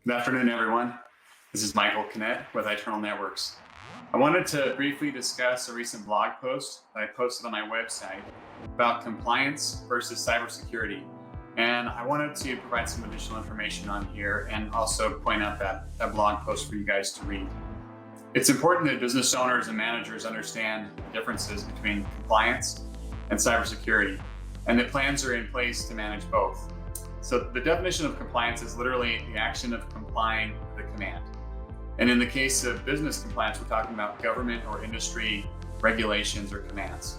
Good afternoon, everyone. This is Michael Kinnett with ITernal Networks. I wanted to briefly discuss a recent blog post that I posted on my website about compliance versus cybersecurity. And I wanted to provide some additional information on here and also point out that blog post for you guys to read. It's important that business owners and managers understand the differences between compliance and cybersecurity, and that plans are in place to manage both. So the definition of compliance is literally the action of complying with a command. And in the case of business compliance, we're talking about government or industry regulations or commands.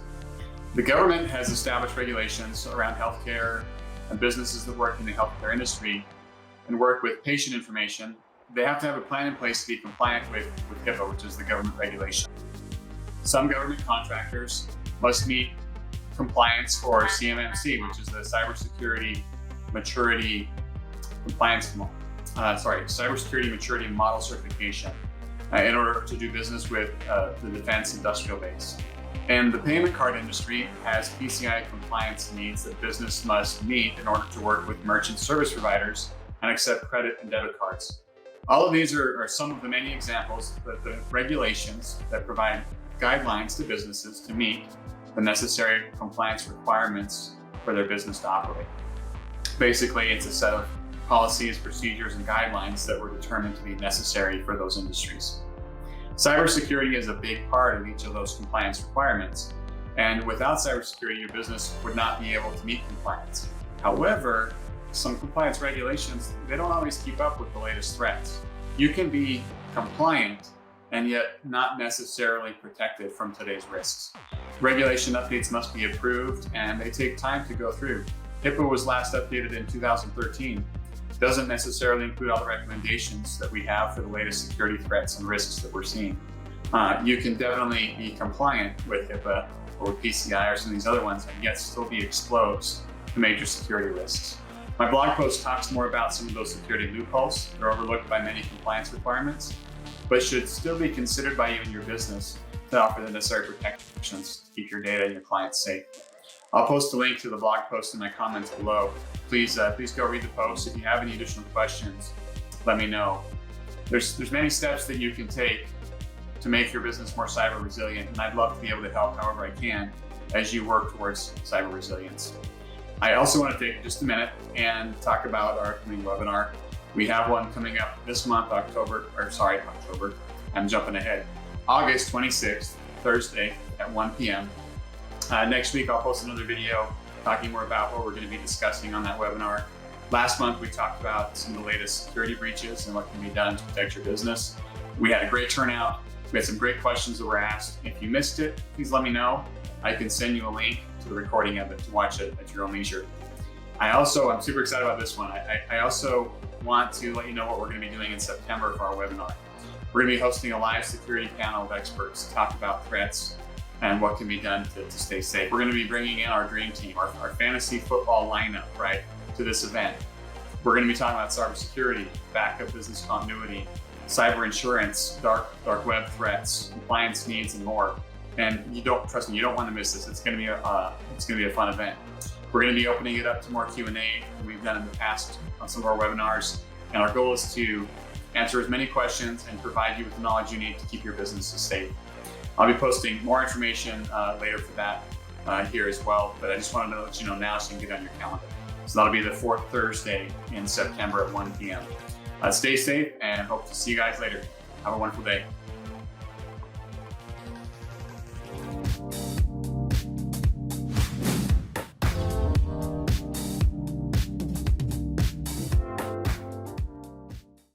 The government has established regulations around healthcare, and businesses that work in the healthcare industry and work with patient information. They have to have a plan in place to be compliant with HIPAA, which is the government regulation. Some government contractors must meet compliance for CMMC, which is the Cybersecurity Maturity Cybersecurity Maturity Model Certification in order to do business with the defense industrial base. And the payment card industry has PCI compliance needs that business must meet in order to work with merchant service providers and accept credit and debit cards. All of these are some of the many examples of the regulations that provide guidelines to businesses to meet the necessary compliance requirements for their business to operate. Basically, it's a set of policies, procedures, and guidelines that were determined to be necessary for those industries. Cybersecurity is a big part of each of those compliance requirements. And without cybersecurity, your business would not be able to meet compliance. However, some compliance regulations, they don't always keep up with the latest threats. You can be compliant and yet not necessarily protected from today's risks. Regulation updates must be approved and they take time to go through. HIPAA was last updated in 2013. It doesn't necessarily include all the recommendations that we have for the latest security threats and risks that we're seeing. You can definitely be compliant with HIPAA or PCI or some of these other ones and yet still be exposed to major security risks. My blog post talks more about some of those security loopholes that are overlooked by many compliance requirements, but should still be considered by you and your business to offer the necessary protections to keep your data and your clients safe. I'll post a link to the blog post in my comments below. Please go read the post. If you have any additional questions, let me know. There's many steps that you can take to make your business more cyber resilient, and I'd love to be able to help however I can as you work towards cyber resilience. I also want to take just a minute and talk about our upcoming webinar. We have one coming up this month, October, I'm jumping ahead. August 26th, Thursday at 1 p.m. Next week, I'll post another video talking more about what we're going to be discussing on that webinar. Last month, we talked about some of the latest security breaches and what can be done to protect your business. We had a great turnout. We had some great questions that were asked. If you missed it, please let me know. I can send you a link to the recording of it to watch it at your own leisure. I'm super excited about this one. I also want to let you know what we're going to be doing in September for our webinar. We're going to be hosting a live security panel of experts to talk about threats and what can be done to stay safe. We're going to be bringing in our dream team, our fantasy football lineup, right, to this event. We're going to be talking about cybersecurity, backup business continuity, cyber insurance, dark web threats, compliance needs, and more. And trust me, you don't want to miss this. It's going to be a fun event. We're going to be opening it up to more Q&A than we've done in the past on some of our webinars. And our goal is to answer as many questions and provide you with the knowledge you need to keep your businesses safe. I'll be posting more information later for that here as well, but I just wanted to let you know now so you can get on your calendar. So that'll be the fourth Thursday in September at 1 p.m. Stay safe and hope to see you guys later. Have a wonderful day.